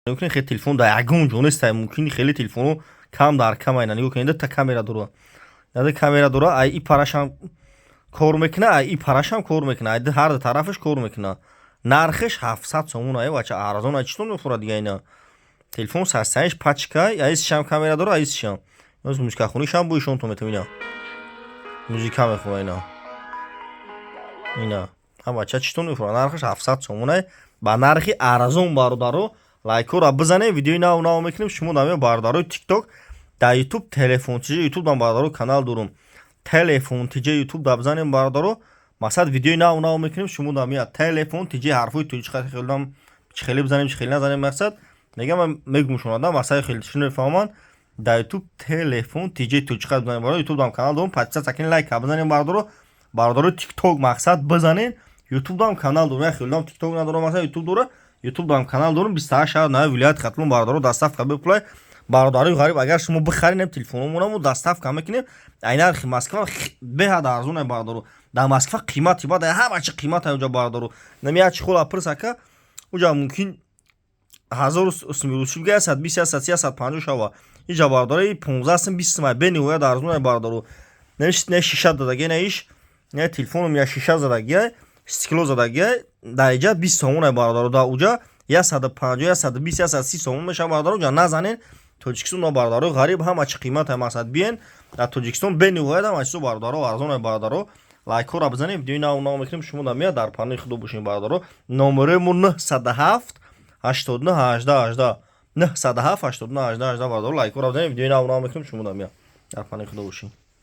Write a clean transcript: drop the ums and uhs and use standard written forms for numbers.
ممکن خیلی تلفن در یگون جونست ممکن خیلی تلفنو کم در کم اینا نگاه کنید تا کامera داره یاد کامera داره ای پاراشم کار میکنه ای پاراشم کار میکنه ای هر طرفش کار میکنه نرخش 700 سومون ای بچه ارزون چطور میخوره دیگه اینا تلفن سستش پاچکا ایش شام کامera داره ایش شام از موزیک خونی شام بویشون تو میتونی موزیک هم میخوره اینا هم بچه چطور میخوره نرخش 700 سومونه با نرخی ارزون برادرو لایک رو بزنید ویدیو ناو میکنیم شما دامه باردارو تیک توک در یوتیوب تلفن تیجه یوتیوب دام باردارو کانال دارم تلفن تیجه یوتیوب دا بزنیم باردارو مثلا ویدیو ناو میکنیم شما دامه تلفن تیجه حرفای توی خیلی دام خیلی بزنیم خیلی نزنیم مقصد میگم میگم شما دام مثلا خیلی شنو فهمان در یوتیوب تلفن تیجه توی بزنیم باردارو یوتیوب دام کانال دارم 500 سکن لایک بزنیم باردارو تیک توک مقصد بزنین یوتیوب دام کانال دارم خیلی دام تیک توک ندارم مثلا یوتیوب داره یوتیوب دارم کانال دارم 28 شهر نه ولایت خطلون باردارو دستاف کبه پلای بارداری غریب اگر شما بخرین تلفنمونمو دستاف کم کنیم عین خ مسکو به حد ارزون باردارو در مسکو قیمتی بود همه چی قیمت اونجا باردارو نمیاد چه خلا پرسکا اونجا ممکن 1000 اسمیروش بگه 120 150 شوا اینجا بارداری 15 سم 20 سم به نهایت ارزون باردارو نه شیشه دادگی نه ایش نه تلفنم یا شیشه زدگی استیکلو زدگی در اینجا 20 سومون باردارو دا اونجا یا 150 یا 120 یا 130 سومون میشه باردارو جا نزنین توجیکستان باردارو غریب هم چه قیمت هم هست بیان در توجیکستان به نهایت هم چه باردارو ارزون باردارو لایک رو بزنید ویدیو ناو میکنیم شما دا میاد در پانه خود باشین باردارو نمرمون 907 89 18 18 907 89 18 18 باردارو لایک رو بزنید ویدیو ناو میکنیم شما دا میاد در پانه خود باشین